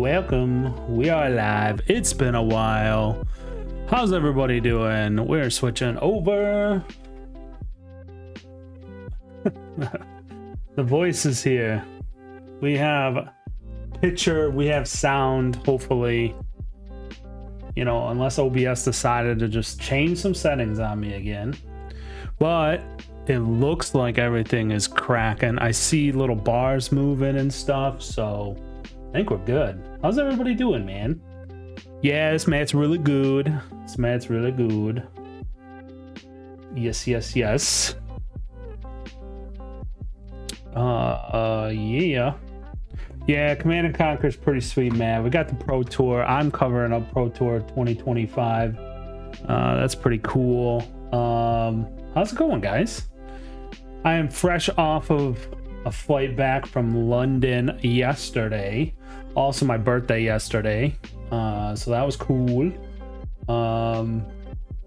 Welcome. We are live. It's been a while. How's everybody doing? We're switching over. The voice is here. We have picture, we have sound, hopefully. You know, unless OBS decided to just change some settings on me again. But it looks like everything is cracking. I see little bars moving and stuff, so I think we're good. How's everybody doing, man? Yeah, this mat's really good. This mat's really good. Yes, yes, yes. Yeah. Yeah, Command & Conquer is pretty sweet, man. We got the Pro Tour. I'm covering up Pro Tour 2025. That's pretty cool. How's it going, guys? I am fresh off of a flight back from London yesterday. Also my birthday yesterday. So that was cool.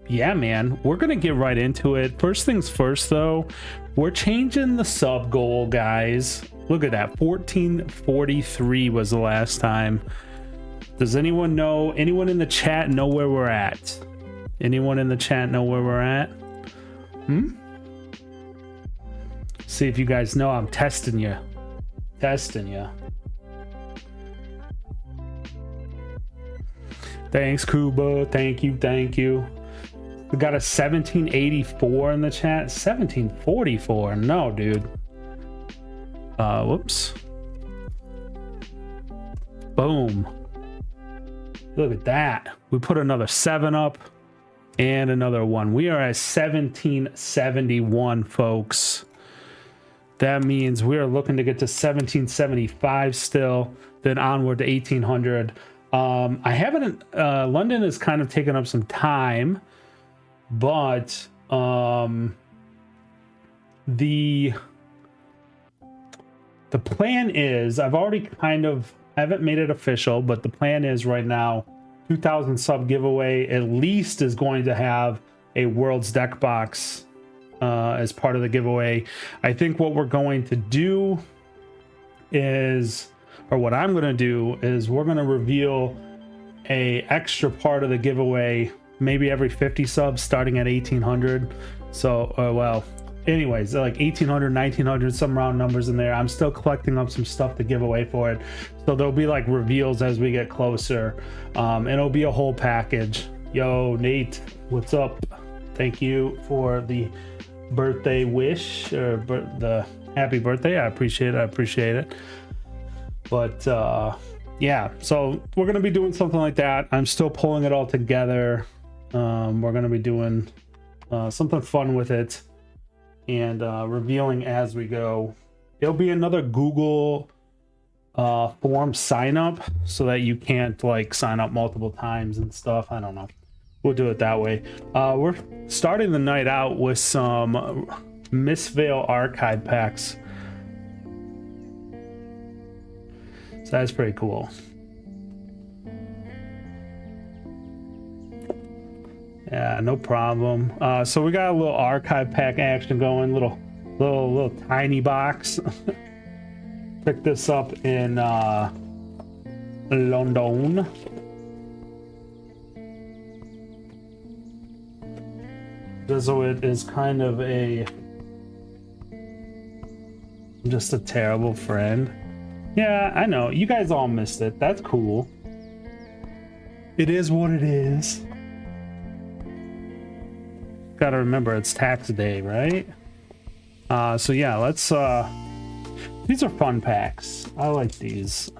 Yeah, man, we're gonna get right into it. First things first, though, we're changing the sub goal, guys. Look at that, 1443 was the last time. Does anyone know, anyone in the chat know where we're at? Anyone in the chat know where we're at? See if you guys know. I'm testing you. Testing you. Thanks, Kuba. Thank you. Thank you. We got a 1784 in the chat. 1744. No, dude. Whoops. Boom. Look at that. We put another 7 up and another 1. We are at 1771, folks. That means we are looking to get to 1775 still, then onward to 1800. I haven't, London has kind of taken up some time, but the plan is, I've already kind of, I haven't made it official, but the plan is right now, 2000 sub giveaway at least is going to have a World's Deck box as part of the giveaway. I think what we're going to do is, or what I'm going to do is, we're going to reveal a extra part of the giveaway maybe every 50 subs starting at 1800. So well, anyways, like 1800, 1900, some round numbers in there. I'm still collecting up some stuff to give away for it, so there'll be like reveals as we get closer. And it'll be a whole package. Yo, Nate, what's up? Thank you for the birthday wish, or the happy birthday. I appreciate it. But yeah, so we're gonna be doing something like that. I'm still pulling it all together. We're gonna be doing something fun with it and revealing as we go. It'll be another Google form sign up, so that you can't like sign up multiple times and stuff. I don't know. We'll do it that way. We're starting the night out with some Mistveil archive packs. So that's pretty cool. Yeah, no problem. So we got a little archive pack action going, little tiny box. Picked this up in London. So it is kind of just a terrible friend. Yeah, I know. You guys all missed it. That's cool. It is what it is. Gotta remember, it's tax day, right? So yeah, let's these are fun packs. I like these.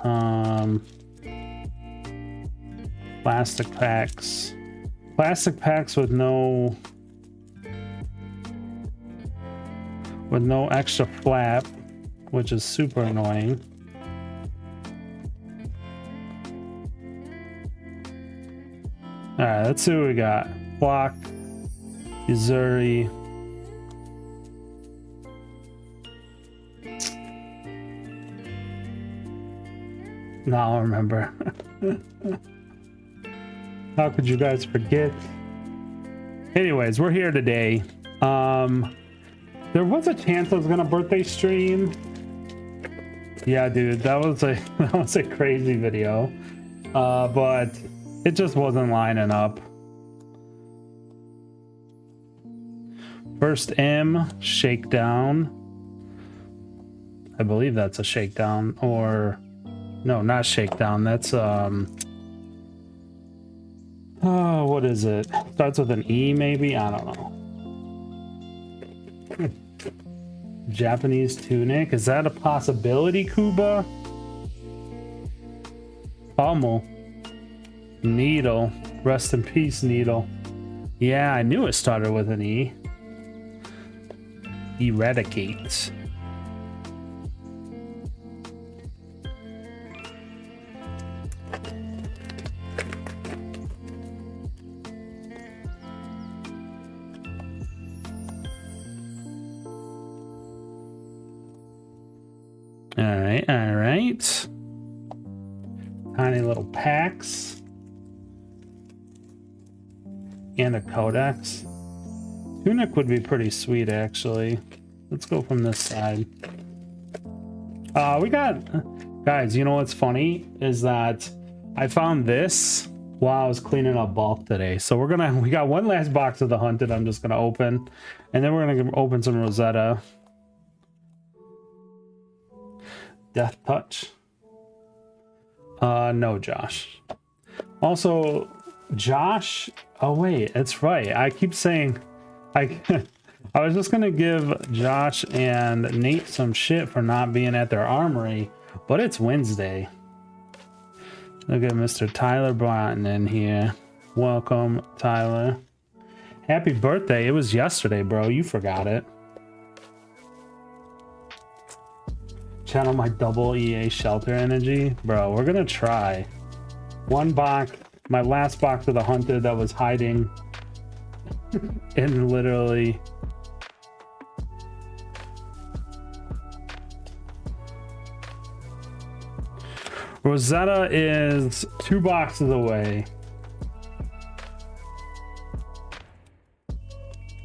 Plastic packs. Plastic packs with no extra flap. which is super annoying. All right, let's see what we got. Block, Missouri. Now I remember. How could you guys forget? Anyways, we're here today. There was a chance I was gonna birthday stream. Yeah, dude, that was a crazy video. But it just wasn't lining up. First M, shakedown. I believe that's a shakedown, or no, not shakedown. That's oh, what is it? Starts with an E, maybe? I don't know. Japanese tunic. Is that a possibility, Kuba? Pommel. Needle. Rest in peace, Needle. Yeah, I knew it started with an E. Eradicate. All right. Tiny little packs. And a codex. Tunic would be pretty sweet, actually. Let's go from this side. We got... Guys, you know what's funny? Is that I found this while I was cleaning up bulk today. So we got one last box of the Hunted I'm just gonna open. And then we're gonna open some Rosetta. Death Touch. No, Josh. Also, Josh. Oh wait, it's right. I keep saying, I was just gonna give Josh and Nate some shit for not being at their armory, but it's Wednesday. Look at Mr. Tyler Broughton in here. Welcome, Tyler. Happy birthday! It was yesterday, bro. You forgot it. Channel my double EA shelter energy, bro. We're gonna try. One box, my last box of the Hunted that was hiding in literally. Rosetta is 2 boxes away.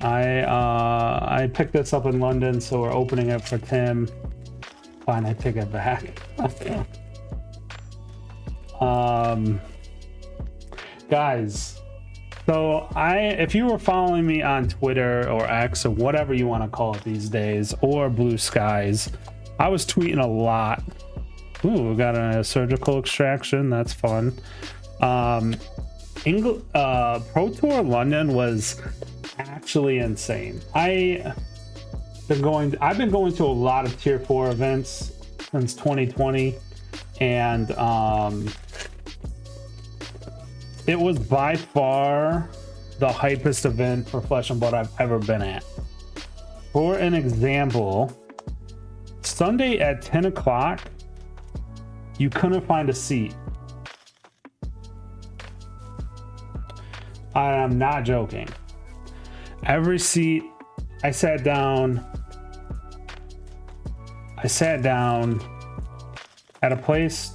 I picked this up in London, so we're opening it for Tim. Fine, I take it back. Guys, so if you were following me on Twitter or X or whatever you want to call it these days, or Blue Skies, I was tweeting a lot. Ooh, we got a surgical extraction. That's fun. Pro Tour London was actually insane. I've been going to a lot of tier 4 events since 2020, and it was by far the hypest event for Flesh and Blood I've ever been at. For an example, Sunday at 10 o'clock, you couldn't find a seat. I am not joking. Every seat, I sat down at a place,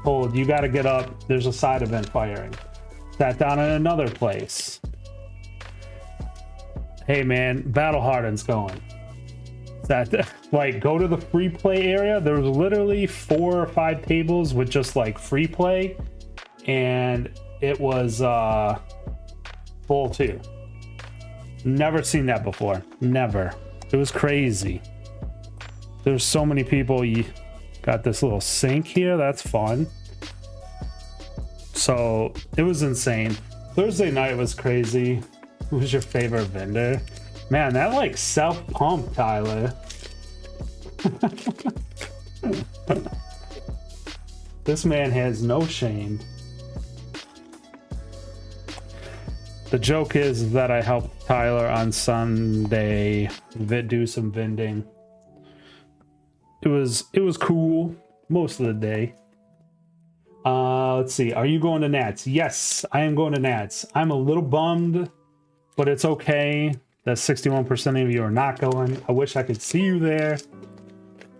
told you got to get up, there's a side event firing. Sat down in another place. Hey man, Battle Harden's going. Like, go to the free play area. There was literally 4 or 5 tables with just like free play, and it was full too. Never seen that before. Never. It was crazy. There's so many people. You got this little sink here. That's fun. So it was insane. Thursday night was crazy. Who was your favorite vendor? Man, that like self-pump, Tyler. This man has no shame. The joke is that I helped Tyler on Sunday do some vending. it was cool most of the day. Let's see. Are you going to Nats? Yes, I am going to Nats. I'm a little bummed, but it's okay that 61% of you are not going. I wish I could see you there.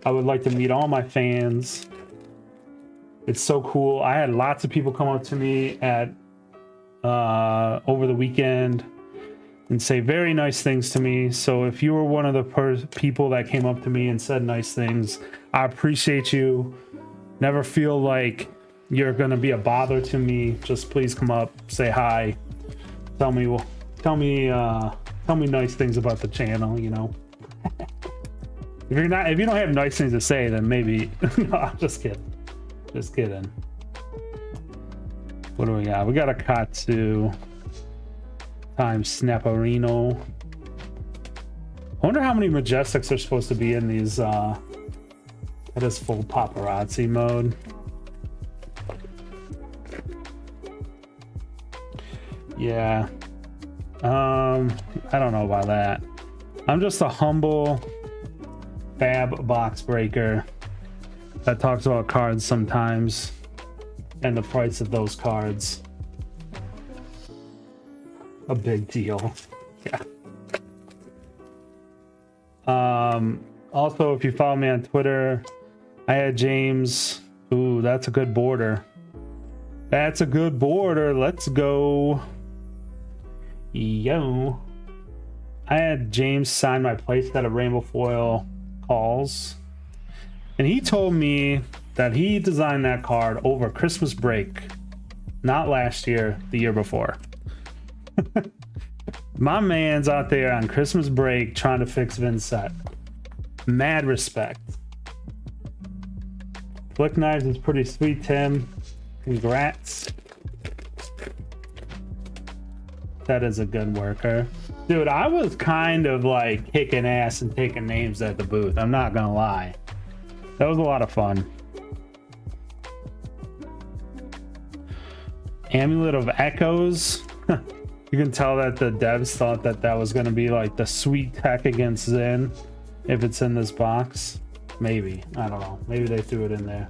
I would like to meet all my fans. It's so cool. I had lots of people come up to me at over the weekend and say very nice things to me. So if you were one of the people that came up to me and said nice things, I appreciate you. Never feel like you're gonna be a bother to me. Just please come up, say hi, tell me nice things about the channel. You know, if you don't have nice things to say, then maybe. No, I'm just kidding. Just kidding. What do we got? We got a Katsu times Snapperino. I wonder how many Majestics are supposed to be in these. It is full paparazzi mode. Yeah. I don't know about that. I'm just a humble fab box breaker that talks about cards sometimes and the price of those cards. A big deal. Yeah. Also, if you follow me on Twitter, I had James. Ooh, that's a good border. That's a good border. Let's go. Yo. I had James sign my playset of Rainbow Foil calls. And he told me that he designed that card over Christmas break. Not last year, the year before. My man's out there on Christmas break trying to fix Vin's set. Mad respect. Flick Knives is pretty sweet, Tim. Congrats. That is a good worker. Dude, I was kind of like kicking ass and taking names at the booth. I'm not gonna lie. That was a lot of fun. Amulet of Echoes. You can tell that the devs thought that that was going to be like the sweet tech against Zen if it's in this box. Maybe. I don't know. Maybe they threw it in there.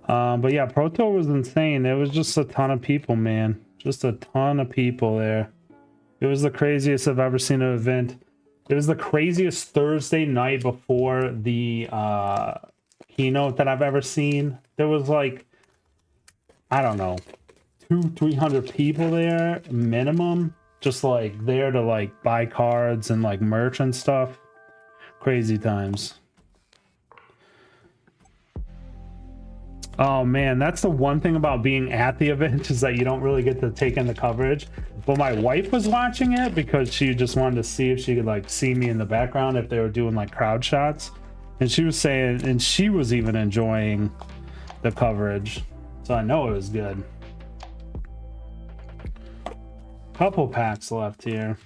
But yeah, Pro Tour was insane. There was just a ton of people, man. Just a ton of people there. It was the craziest I've ever seen an event. It was the craziest Thursday night before the keynote that I've ever seen. There was like, I don't know, 200-300 people there minimum, just like there to like buy cards and like merch and stuff. Crazy times. Oh man, that's the one thing about being at the event is that you don't really get to take in the coverage. But my wife was watching it because she just wanted to see if she could like see me in the background if they were doing like crowd shots. And she was saying, and she was even enjoying the coverage. So I know it was good. Couple packs left here.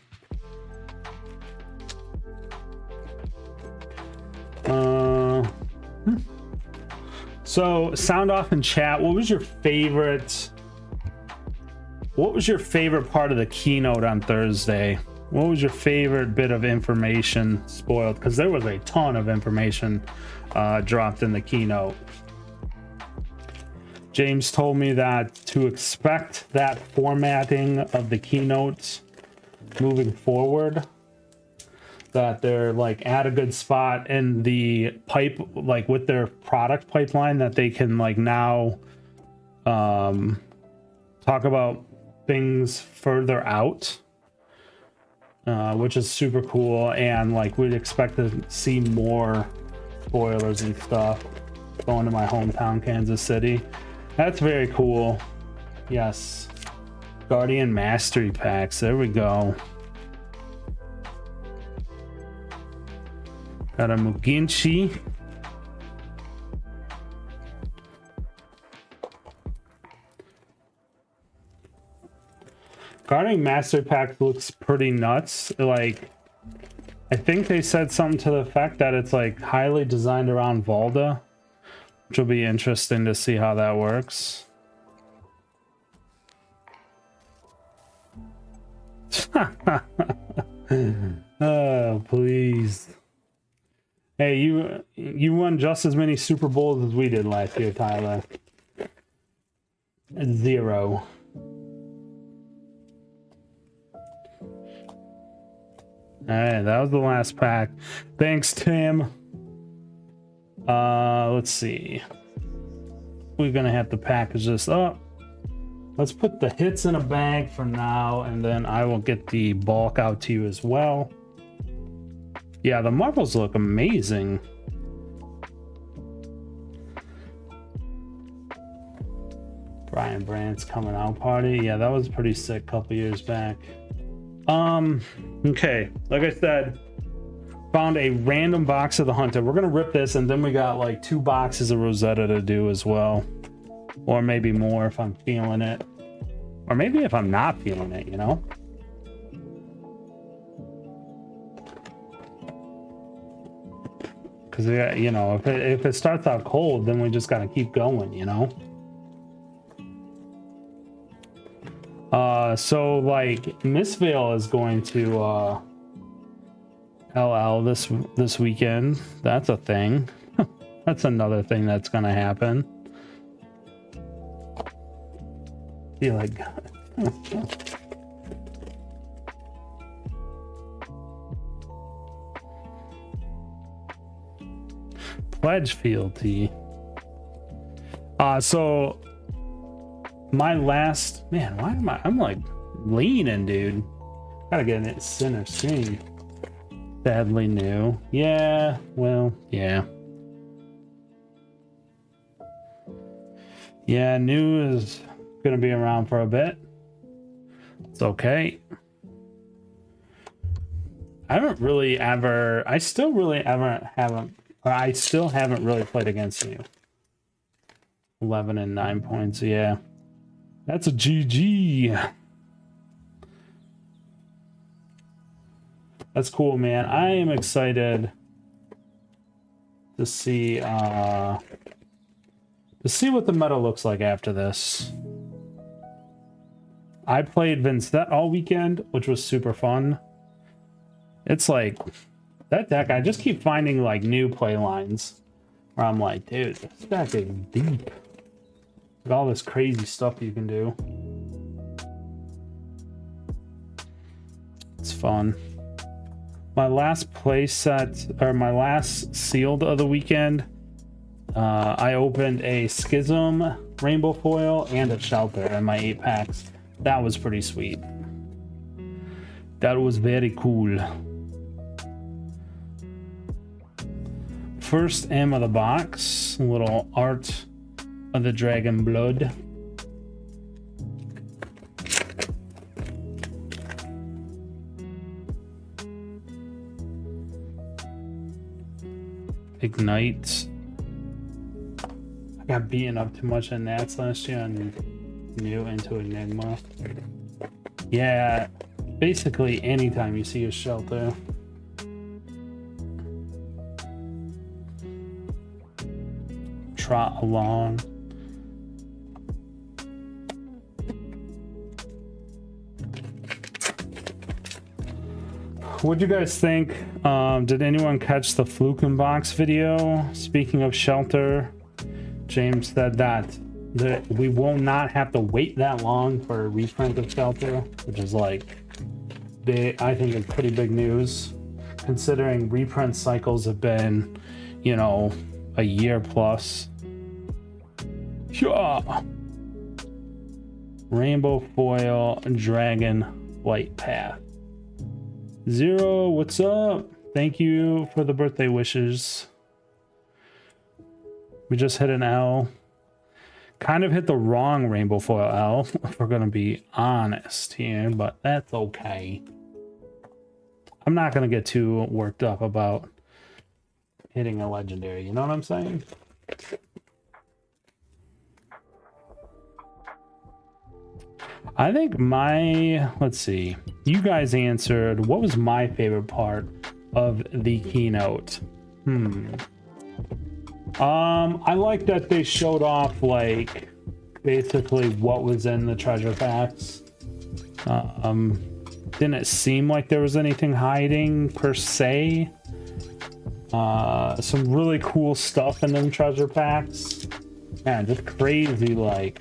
So sound off in chat. What was your favorite part of the keynote on Thursday? What was your favorite bit of information spoiled? Because there was a ton of information dropped in the keynote. James told me that to expect that formatting of the keynotes moving forward, that they're like at a good spot in the pipe, like with their product pipeline, that they can like now talk about things further out, which is super cool. And like we'd expect to see more spoilers and stuff going to my hometown, Kansas City. That's very cool. Yes. Guardian Mastery packs. There we go. Got a Muginchi. Guardian Mastery pack looks pretty nuts. Like, I think they said something to the effect that it's like highly designed around Volda, which will be interesting to see how that works. Oh, please. Hey, you won just as many Super Bowls as we did last year, Tyler. 0. Alright, that was the last pack. Thanks, Tim. Let's see. We're gonna have to package this up. Let's put the hits in a bag for now, and then I will get the bulk out to you as well. Yeah, the marbles look amazing. Brian Brandt's coming out party. Yeah, that was pretty sick a couple years back. Okay, like I said, found a random box of the Hunter. We're gonna rip this, and then we got like 2 boxes of Rosetta to do as well. Or maybe more if I'm feeling it. Or maybe if I'm not feeling it, you know? Because, you know, if it starts out cold, then we just gotta keep going, you know? So, like, Miss Vale is going to, LL this weekend. That's a thing. That's another thing that's gonna happen. Feel like pledge fealty. So my last man, why am I'm like leaning, dude? Gotta get it center screen. Sadly new. Yeah, well, yeah. Yeah, new is gonna be around for a bit. It's okay. I still haven't really played against you. 11 and 9 points, yeah. That's a GG. That's cool, man. I am excited to see what the meta looks like after this. I played Vincent all weekend, which was super fun. It's like that deck, I just keep finding like new play lines where I'm like, dude, this deck is deep. Like all this crazy stuff you can do. It's fun. My last play set, or my last sealed of the weekend, I opened a Schism Rainbow Foil and a Shelter in my 8 packs. That was pretty sweet. That was very cool. First M of the box, a little art of the dragon blood. Ignite. I got beaten up too much in Nats last year and new into Enigma. Yeah, basically anytime you see a Shelter. Trot along. What'd you guys think? Did anyone catch the Fluken Box video? Speaking of Shelter, James said that we will not have to wait that long for a reprint of Shelter, which is like big. I think it's pretty big news, considering reprint cycles have been, you know, a year plus. Yeah. Rainbow Foil Dragon Light Path. Zero, what's up? Thank you for the birthday wishes. We just hit an L. Kind of hit the wrong Rainbow Foil L, if we're gonna be honest here, but that's okay. I'm not gonna get too worked up about hitting a legendary, you know what I'm saying? I think let's see, you guys answered, what was my favorite part of the keynote? I like that they showed off, like, basically what was in the treasure packs. Didn't seem like there was anything hiding per se. Some really cool stuff in them treasure packs. Man, just crazy. Like,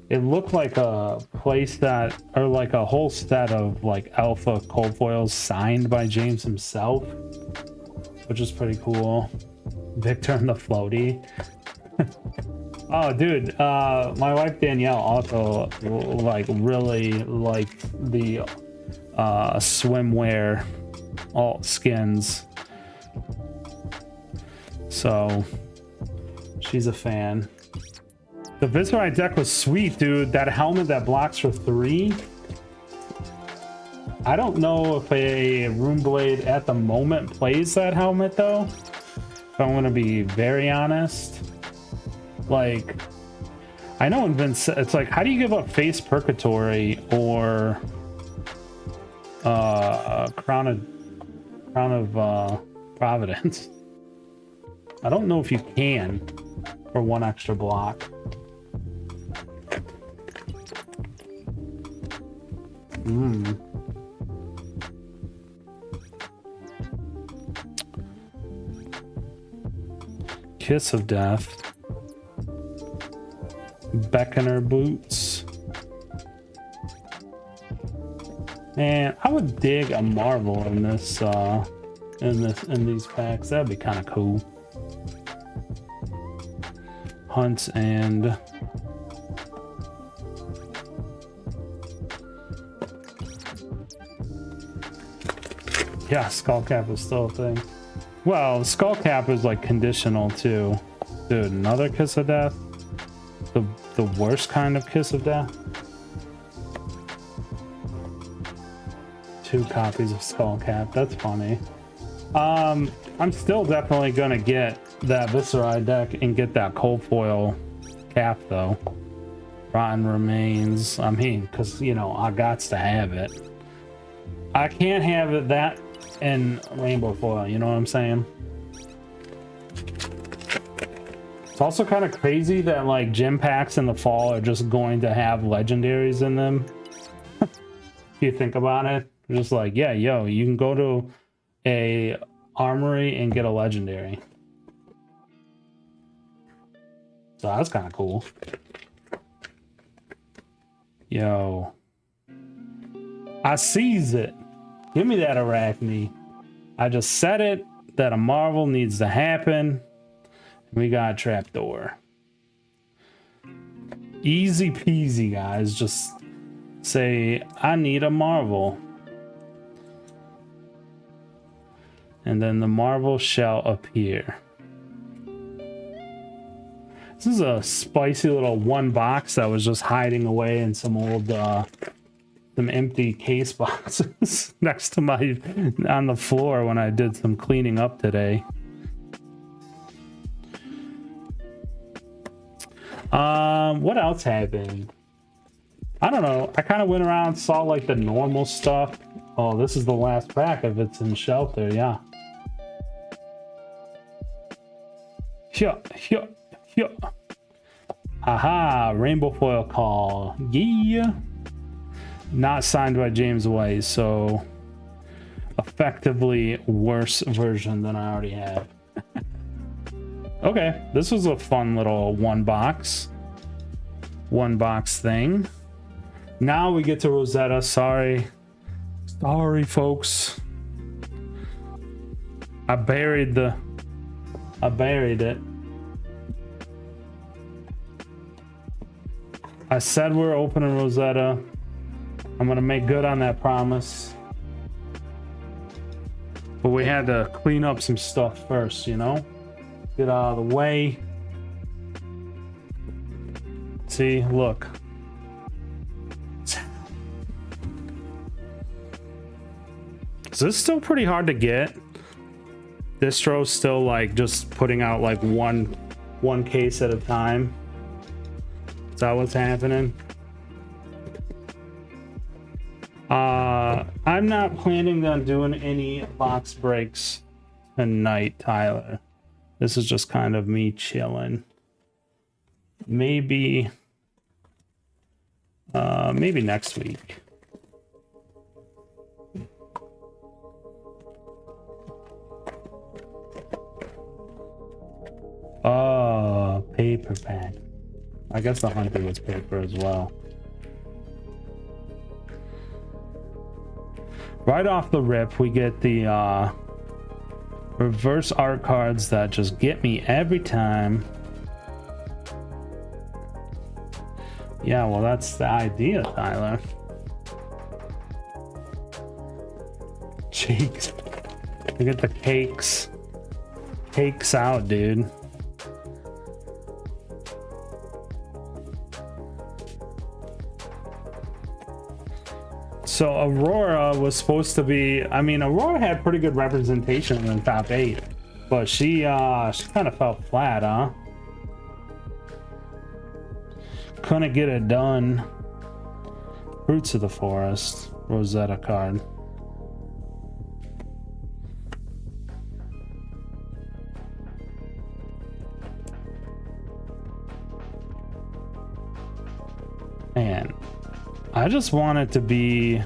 it looked like a playset or like a whole set of like alpha cold foils signed by James himself, which is pretty cool. Victor and the floaty. Oh, dude, my wife Danielle also like really liked the swimwear alt skins, so she's a fan. The Viserai deck was sweet, dude. That helmet that blocks for 3. I don't know if a Rune Blade at the moment plays that helmet though, if I'm gonna be very honest. Like, I know in Vince, it's like, how do you give up Face Purgatory or Crown of Providence? I don't know if you can for 1 extra block. Kiss of Death. Beckoner boots. Man, I would dig a Marvel in this in these packs. That'd be kind of cool. Hunt and yeah, Skullcap is still a thing. Well, Skullcap is like conditional too. Dude, another Kiss of Death. The worst kind of Kiss of Death. 2 copies of Skullcap. That's funny. I'm still definitely gonna get that Viserai deck and get that cold foil cap though. Rotten Remains. I mean, because you know I gots to have it. I can't have it that in rainbow foil. You know what I'm saying? It's also kind of crazy that like gym packs in the fall are just going to have legendaries in them. If you think about it, just like, yeah, yo, you can go to a armory and get a legendary. So that's kind of cool. Yo, I seize it. Give me that Arachne. I just said it that a Marvel needs to happen. We got a trapdoor. Easy peasy, guys. Just say, I need a Marvel. And then the Marvel shall appear. This is a spicy little 1 box that was just hiding away in some old, some empty case boxes next to my, on the floor when I did some cleaning up today. What else happened? I don't know. I kind of went around, saw like the normal stuff. Oh, this is the last pack if it's in shelter, yeah. Yeah. Aha, rainbow foil call. Yeah. Not signed by James White, so effectively worse version than I already have. Okay, this was a fun little 1 box thing. Now we get to Rosetta. Sorry folks. I buried it. I said we're opening Rosetta. I'm gonna make good on that promise. But we had to clean up some stuff first, you know? Get out of the way. See, look. Is this still pretty hard to get? Distro's still like just putting out like one case at a time. Is that what's happening? I'm not planning on doing any box breaks tonight, Tyler. This is just kind of me chilling. Maybe next week. paper pack. I guess the hunter was paper as well. Right off the rip, we get the reverse art cards that just get me every time. Yeah, well, that's the idea, Tyler. Cheeks. Look at the cakes. Cakes out, dude. So Aurora was supposed to be, I mean, Aurora had pretty good representation in the top 8, but she kind of fell flat, huh? Couldn't get it done. Roots of the Forest, Rosetta card. Man, I just want it to be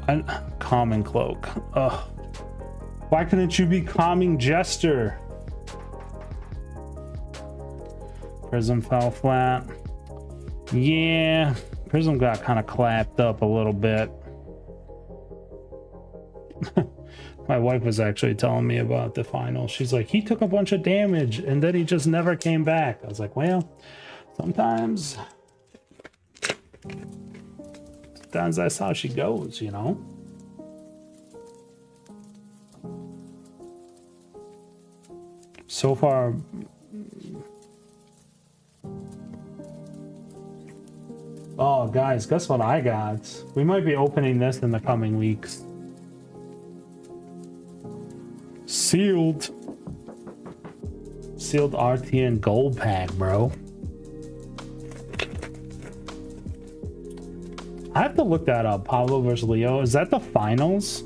a common cloak. Ugh. Why couldn't you be calming jester? Prism fell flat. Yeah, Prism got kind of clapped up a little bit. My wife was actually telling me about the final. She's like, he took a bunch of damage and then he just never came back. I was like, well, sometimes that's how she goes, you know? So far, oh guys, guess what I got? We might be opening this in the coming weeks. Sealed RTN gold pack, bro. I have to look that up. Pablo versus Leo. Is that the finals?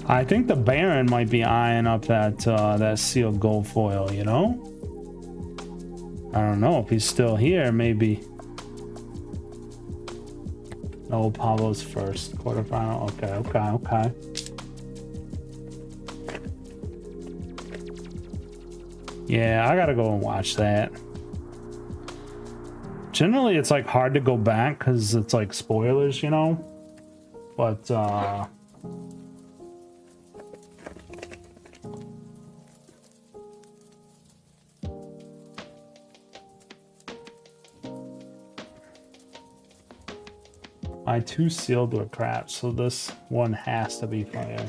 I think the Baron might be eyeing up that sealed gold foil, you know? I don't know if he's still here, maybe. Oh, Pablo's first quarterfinal. Okay. Yeah, I gotta go and watch that. Generally, it's like hard to go back because it's like spoilers, you know? But, my 2 sealed were crap, so this one has to be fire.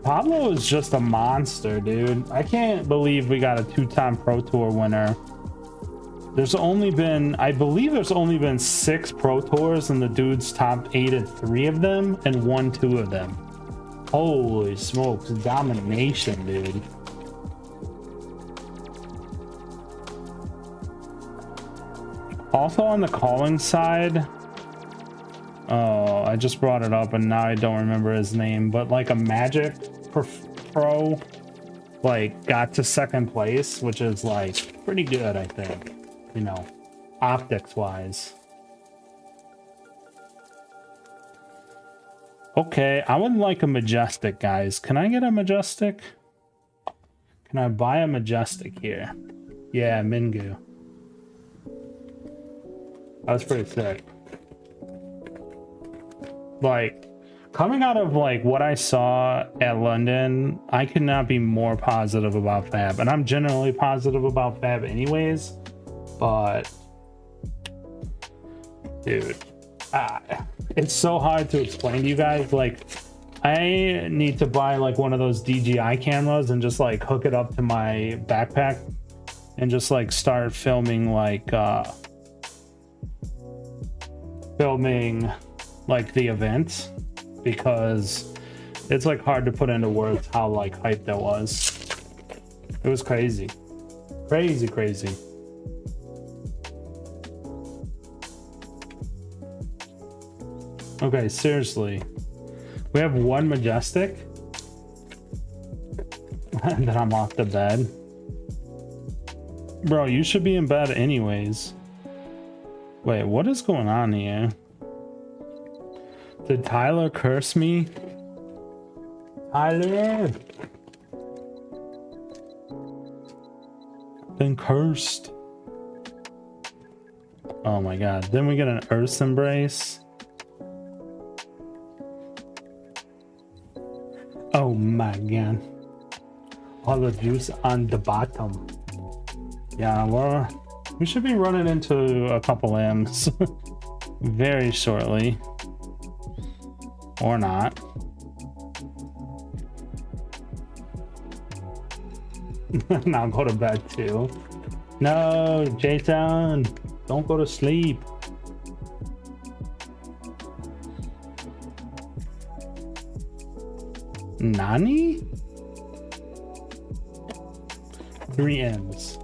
Pablo is just a monster, dude. I can't believe we got a 2-time Pro Tour winner. There's only been, I believe there's only been 6 Pro Tours, and the dude's top 8 at 3 of them and won 2 of them. Holy smokes, domination, dude. Also on the calling side, oh, I just brought it up and now I don't remember his name, but like a Magic Pro, like got to 2nd place, which is like pretty good, I think, you know, optics wise. Okay, I would like a Majestic, guys. Can I get a Majestic? Can I buy a Majestic here? Yeah, Mingu. That was pretty sick. Like, coming out of like what I saw at London, I could not be more positive about Fab. And I'm generally positive about Fab anyways, but dude, it's so hard to explain to you guys. Like, I need to buy like one of those DJI cameras and just like hook it up to my backpack and just like start filming like the events, because it's like hard to put into words how like hyped that was. It was crazy. Crazy. Okay, seriously. We have 1 Majestic and then I'm off the bed. Bro, you should be in bed anyways. Wait, what is going on here? Did Tyler curse me? Tyler! Been cursed. Oh my god. Then we get an Earth Embrace. Oh my god. All the juice on the bottom. Yeah, well, we should be running into a couple M's very shortly. Or not. Now go to bed too. No, Jason, don't go to sleep. Nani? 3 M's.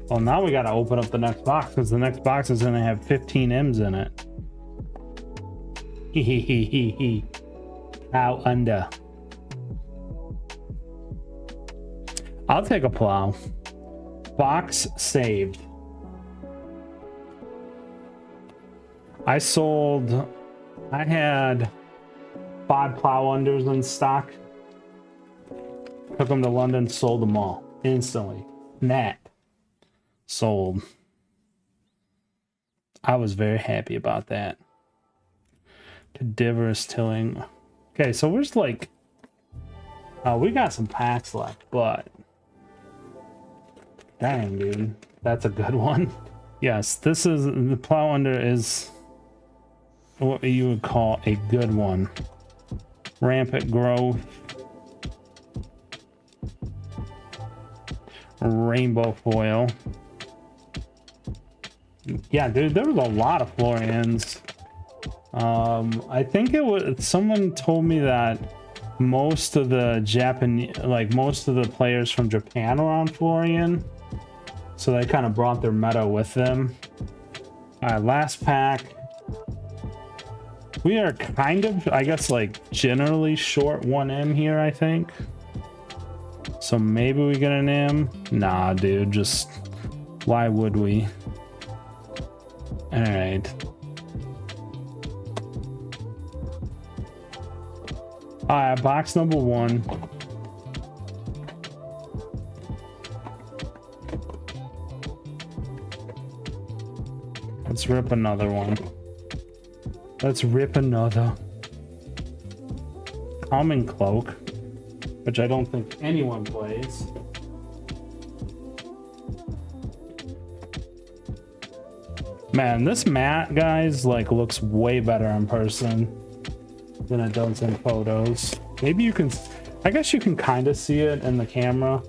Well, now we gotta open up the next box because the next box is gonna have 15 M's in it. Hehehehe. How under. I'll take a plow. Box saved. I had 5 plow unders in stock. Took them to London, sold them all instantly. Nat. Sold. I was very happy about that. Cadaverous tilling. Okay, so where's like... we got some packs left, but... Dang, dude. That's a good one. Yes, this is... The plow under is... what you would call a good one. Rampant growth. Rainbow foil. Yeah, dude, there was a lot of Florians. I think it was... Someone told me that most of the Japanese... Like, most of the players from Japan are on Florian. So they kind of brought their meta with them. Alright, last pack. We are kind of, I guess, like, generally short 1M here, I think. So maybe we get an M. Nah, dude, just... Why would we? Alright. Alright, box number 1. Let's rip another one. Let's rip another. Common Cloak, which I don't think anyone plays. Man, this mat, guys, like, looks way better in person than it does in photos. Maybe you can... I guess you can kind of see it in the camera.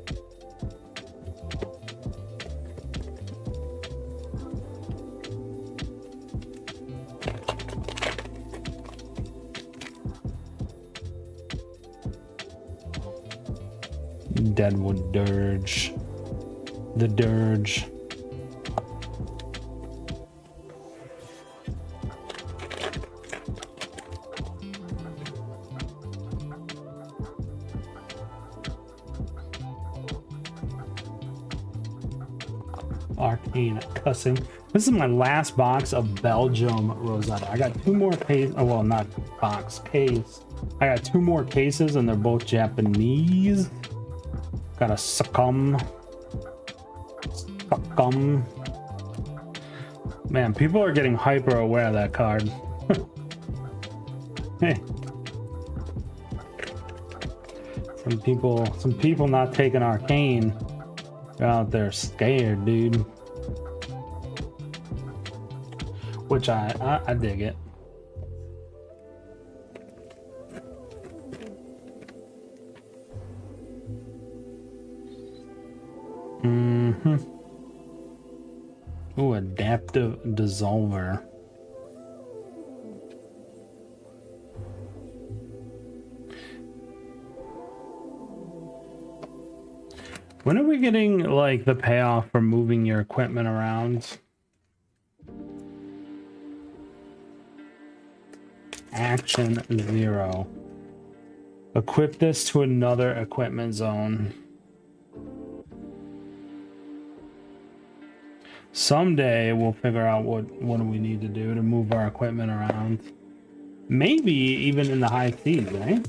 Deadwood Dirge. The Dirge. Arcane cussing. This is my last box of Belgium Rosetta. I got 2 more cases. Oh, well, not box, case. I got 2 more cases and they're both Japanese. Gotta succumb. Succumb. Man, people are getting hyper aware of that card. Hey. Some people not taking Arcane. They're out there scared, dude. Which I dig it. Ooh, adaptive dissolver. When are we getting like the payoff for moving your equipment around? Action 0. Equip this to another equipment zone. Someday we'll figure out what do we need to do to move our equipment around. Maybe even in the high seas, eh?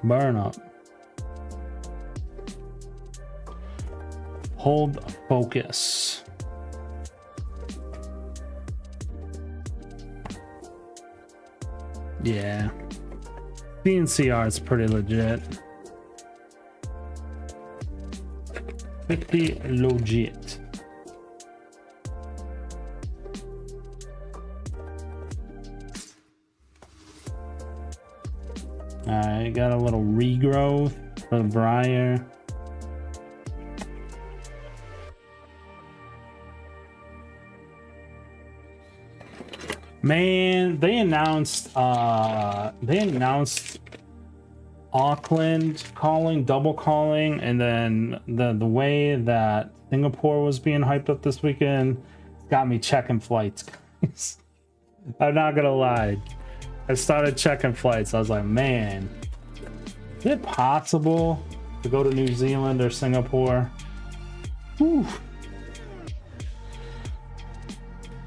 Burn up. Hold focus. Yeah. CNCR is pretty legit. 50 legit. Alright, got a little regrowth for the briar. Man, they announced Auckland calling, double calling, and then the way that Singapore was being hyped up this weekend got me checking flights, guys. I'm not gonna lie. I started checking flights. I was like, man, is it possible to go to New Zealand or Singapore? Whew.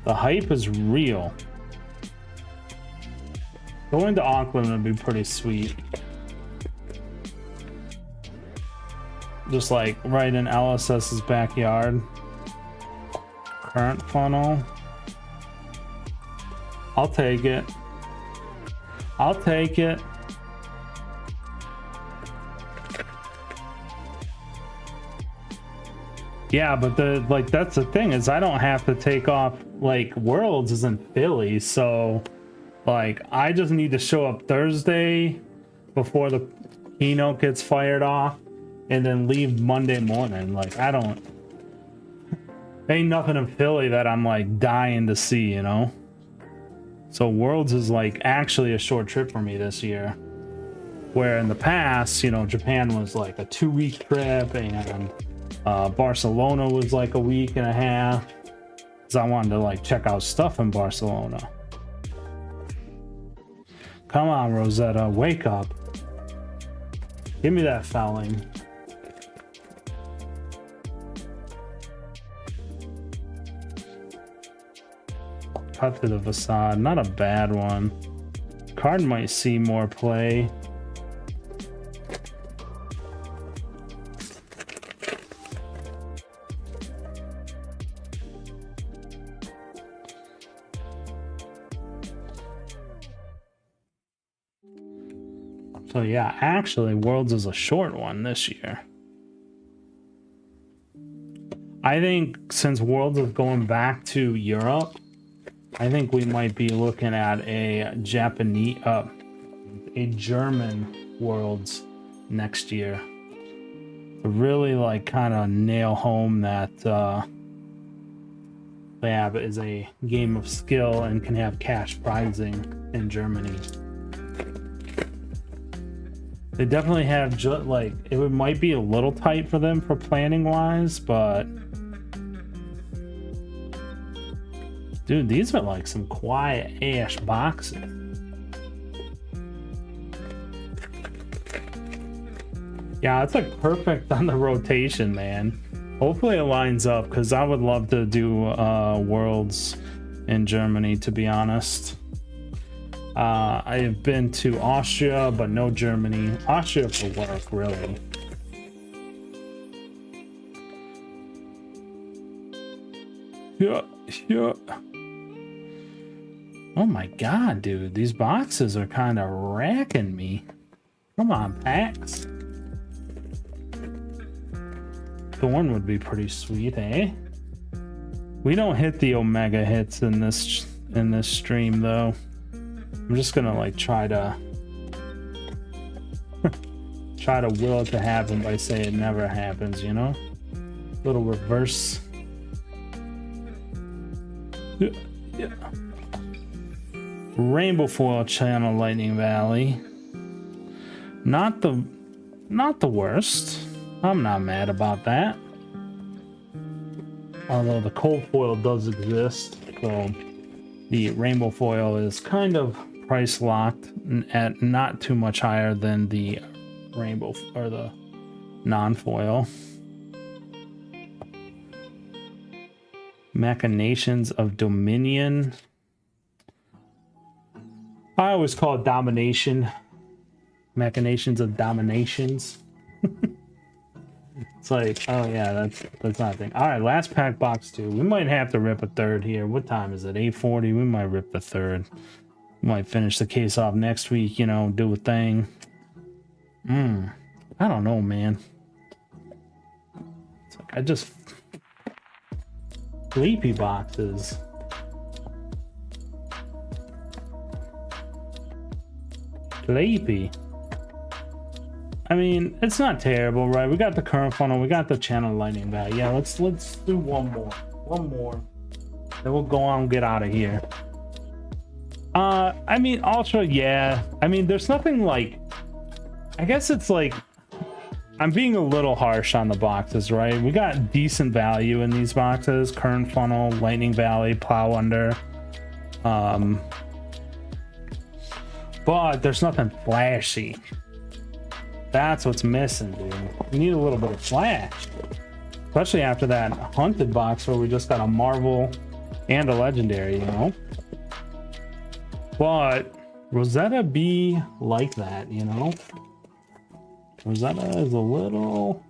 The hype is real. Going to Auckland would be pretty sweet. Just like right in LSS's backyard. Current funnel. I'll take it. I'll take it. Yeah, but that's the thing is I don't have to take off. Like Worlds is in Philly, so like I just need to show up Thursday before the keynote gets fired off and then leave Monday morning. Like I don't, ain't nothing in Philly that I'm like dying to see, you know? So Worlds is like actually a short trip for me this year. Where in the past, you know, Japan was like a 2-week trip and Barcelona was like a week and a half. Because I wanted to like check out stuff in Barcelona. Come on, Rosetta, wake up. Give me that felling. Cut to the facade, not a bad one. Card might see more play. So yeah, actually Worlds is a short one this year. I think since Worlds is going back to Europe, I think we might be looking at a German Worlds next year. To really like kind of nail home that Lab is a game of skill and can have cash prizing in Germany. They definitely have like it might be a little tight for them for planning wise, but dude, these are like some quiet ass boxes. Yeah, it's like perfect on the rotation, man. Hopefully it lines up because I would love to do Worlds in Germany, to be honest. I have been to Austria, but no Germany. Austria for work, really. Yeah. Oh my god, dude. These boxes are kind of racking me. Come on, packs. Thorn would be pretty sweet, eh? We don't hit the Omega hits in this stream, though. I'm just gonna like try to will it to happen by saying it never happens, you know? Little reverse. Yeah. Rainbow foil channel Lightning Valley. Not the worst. I'm not mad about that. Although the cold foil does exist, so the rainbow foil is kind of price locked at not too much higher than the rainbow or the non-foil. Machinations of Dominion. I always call it domination. Machinations of Dominations. It's like, oh yeah, that's not a thing. All right, last pack, box 2. We might have to rip a third here. What time is it? 8:40. We might rip the third. We might finish the case off next week. You know, do a thing. I don't know, man. It's like I just sleepy boxes. Sleepy. I mean, it's not terrible, right? We got the current funnel, we got the channel lightning back. Yeah, let's do one more. Then we'll go on and get out of here. I mean, ultra, yeah. I mean, there's nothing like, I guess it's like, I'm being a little harsh on the boxes, right? We got decent value in these boxes. Current funnel, lightning valley, plow under. But there's nothing flashy. That's what's missing, dude. We need a little bit of flash. Especially after that hunted box where we just got a Marvel and a legendary, you know? But Rosetta be like that, you know? Rosetta is a little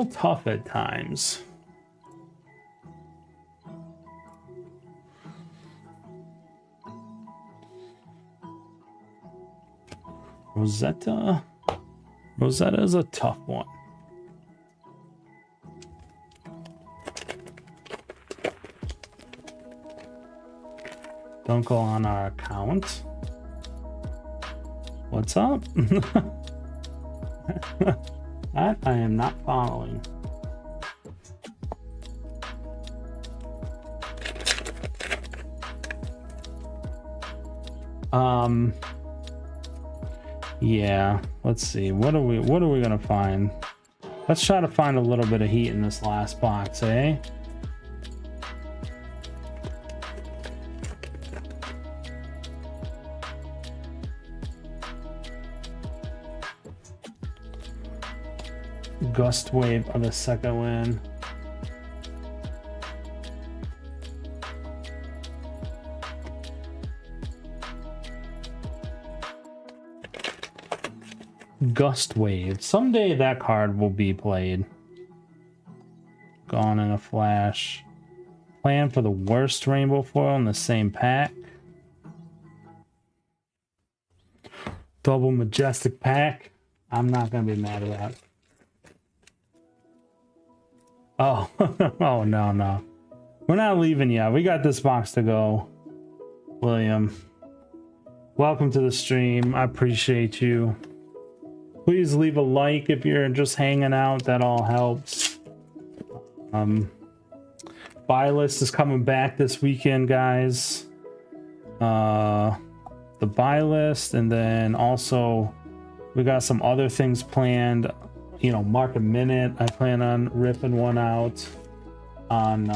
tough at times. Rosetta is a tough one. Don't go on our account. What's up? That I am not following. Yeah, let's see. What are we gonna find? Let's try to find a little bit of heat in this last box, eh? Gust wave of the second win. Gust wave. Someday that card will be played. Gone in a flash. Plan for the worst rainbow foil in the same pack. Double majestic pack. I'm not gonna be mad at that. Oh, oh no. We're not leaving yet. We got this box to go. William, welcome to the stream. I appreciate you. Please leave a like if you're just hanging out. That all helps. Buy list is coming back this weekend, guys. The buy list, and then also we got some other things planned. You know, market minute. I plan on ripping one out on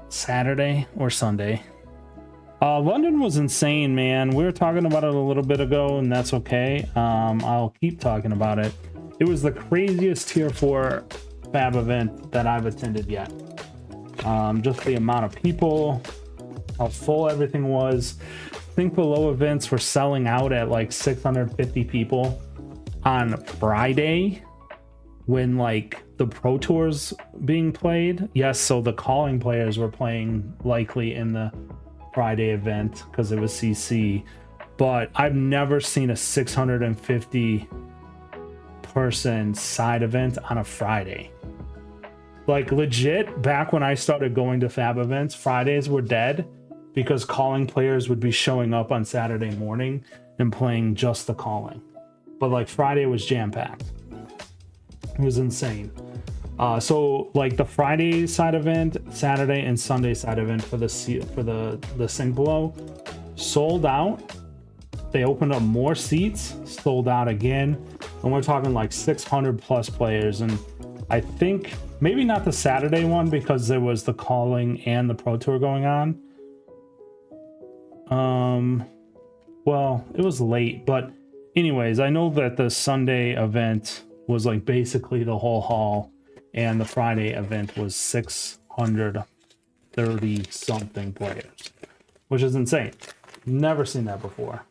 Saturday or Sunday. London was insane, man. We were talking about it a little bit ago, and that's okay. I'll keep talking about it. It was the craziest tier 4 fab event that I've attended yet. Just the amount of people, how full everything was. Think below events were selling out at like 650 people on Friday when like the Pro Tours being played. Yes, so the calling players were playing likely in the Friday event because it was CC, but I've never seen a 650 person side event on a Friday. Like legit, back when I started going to fab events, Fridays were dead because calling players would be showing up on Saturday morning and playing just the calling. But like Friday was jam-packed. It was insane. So like the Friday side event, Saturday and Sunday side event for the sync below sold out. They opened up more seats, sold out again, and we're talking like 600 plus players. And I think maybe not the Saturday one because there was the calling and the Pro Tour going on. well, it was late, but anyways, I know that the Sunday event was like basically the whole haul, and the Friday event was 630 something players, which is insane. Never seen that before.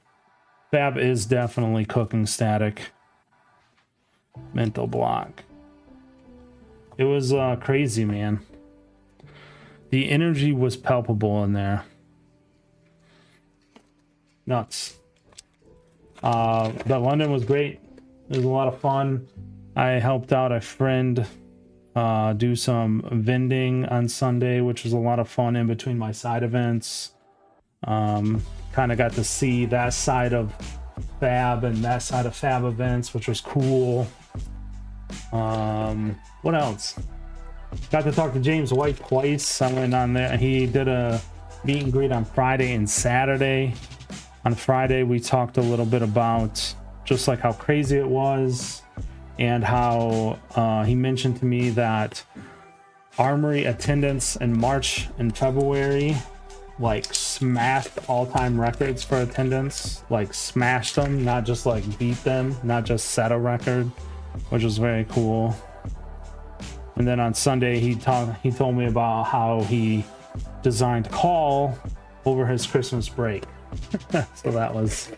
Fab is definitely cooking static. Mental block. It was crazy, man. The energy was palpable in there. Nuts. But London was great. It was a lot of fun. I helped out a friend do some vending on Sunday, which was a lot of fun in between my side events. Kind of got to see that side of Fab and that side of Fab events, which was cool. What else? Got to talk to James White twice. I went on there. He did a meet and greet on Friday and Saturday. On Friday, we talked a little bit about just like how crazy it was, and how he mentioned to me that Armory attendance in March and February like smashed all-time records for attendance, like smashed them, not just like beat them, not just set a record, which was very cool. And then on Sunday he told me about how he designed Call over his Christmas break. So that was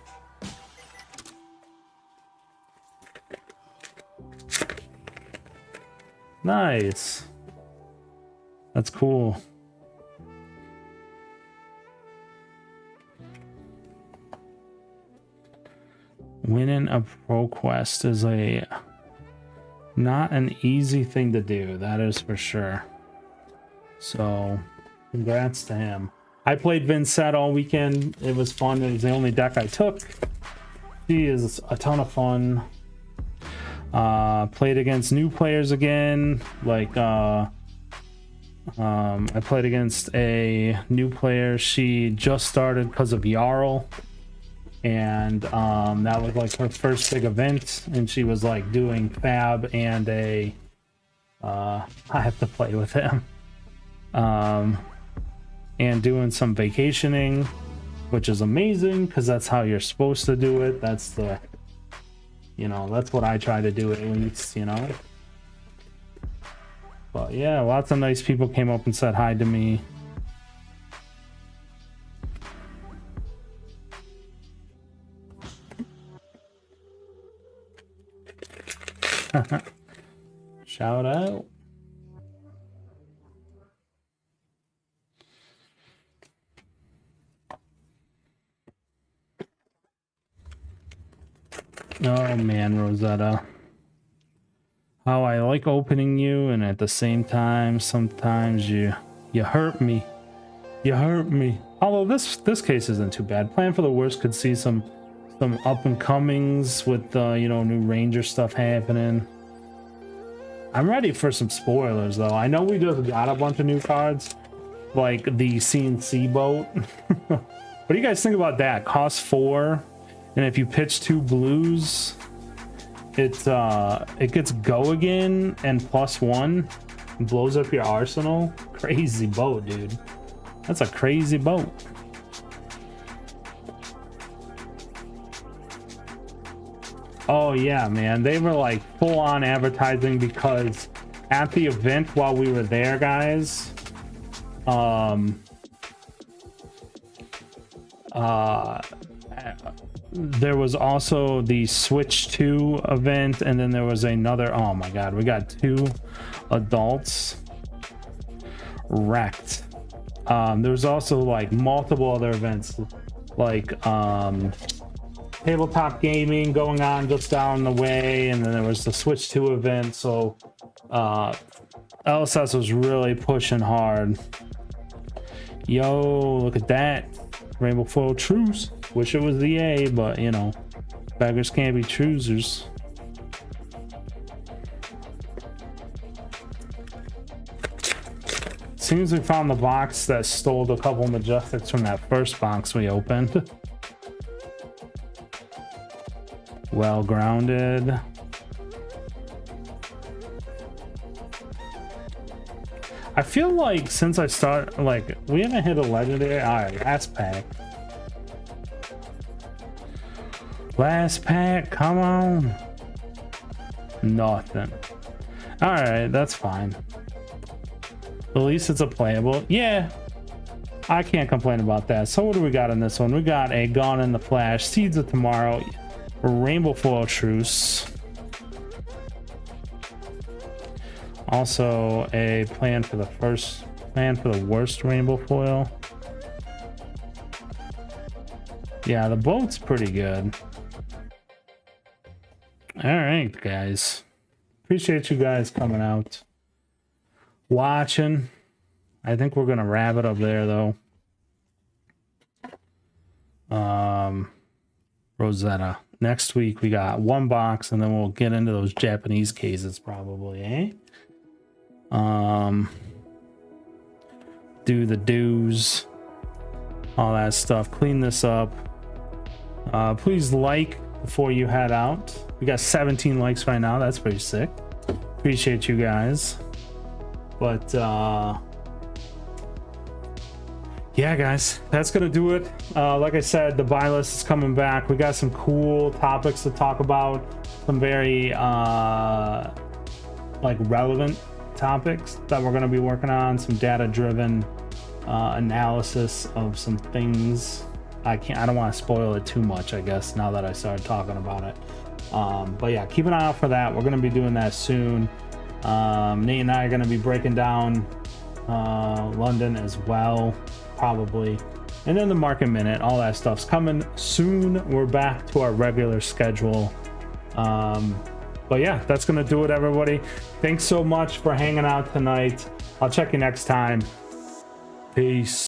nice. That's cool. Winning a pro quest is not an easy thing to do, that is for sure. So congrats to him. I played Vincent all weekend. It was fun. It was the only deck I took. She is a ton of fun. Played against new players again. Like I played against a new player. She just started because of Jarl, and that was like her first big event, and she was like doing Fab and a I have to play with him, and doing some vacationing, which is amazing because that's how you're supposed to do it. That's the, you know, that's what I try to do at least, you know. But yeah, lots of nice people came up and said hi to me. Shout out. Oh man, Rosetta. How I like opening you, and at the same time, sometimes you hurt me. You hurt me. Although this case isn't too bad. Plan for the worst could see some up and comings with you know, new Ranger stuff happening. I'm ready for some spoilers though. I know we just got a bunch of new cards, like the CNC boat. What do you guys think about that? Costs 4. And if you pitch 2 blues, it gets go again and +1, blows up your arsenal. Crazy boat, dude. That's a crazy boat. Oh yeah, man. They were like full on advertising, because at the event while we were there, guys, there was also the Switch 2 event, and then there was another. Oh my god, we got 2 adults wrecked. There was also like multiple other events, like tabletop gaming going on just down the way, and then there was the Switch 2 event. So LSS was really pushing hard. Yo, look at that. Rainbow Foil Truce. Wish it was the A, but you know, beggars can't be choosers. Seems we found the box that stole a couple Majestics from that first box we opened. Well grounded. I feel like since I started, like, we haven't hit a legendary. All right, last pack. Last pack, come on. Nothing. All right, that's fine. At least it's a playable. Yeah, I can't complain about that. So what do we got in this one? We got a Gone in the Flash, Seeds of Tomorrow, Rainbow Foil Truce. Also a plan for the worst Rainbow Foil. Yeah, the boat's pretty good. All right, guys. Appreciate you guys coming out, watching. I think we're gonna wrap it up there, though. Rosetta. Next week we got one box, and then we'll get into those Japanese cases probably, eh? Do the dues, all that stuff. Clean this up. Please like before you head out. We got 17 likes right now. That's pretty sick. Appreciate you guys. But yeah, guys, that's gonna do it. Like I said, the buy list is coming back. We got some cool topics to talk about, some very like relevant topics that we're going to be working on, some data driven analysis of some things. I don't want to spoil it too much, I guess, now that I started talking about it. But yeah, keep an eye out for that. We're going to be doing that soon. Nate and I are going to be breaking down London as well, probably, and then the market minute, all that stuff's coming soon. We're back to our regular schedule. But yeah, that's gonna do it, everybody. Thanks so much for hanging out tonight. I'll check you next time. Peace.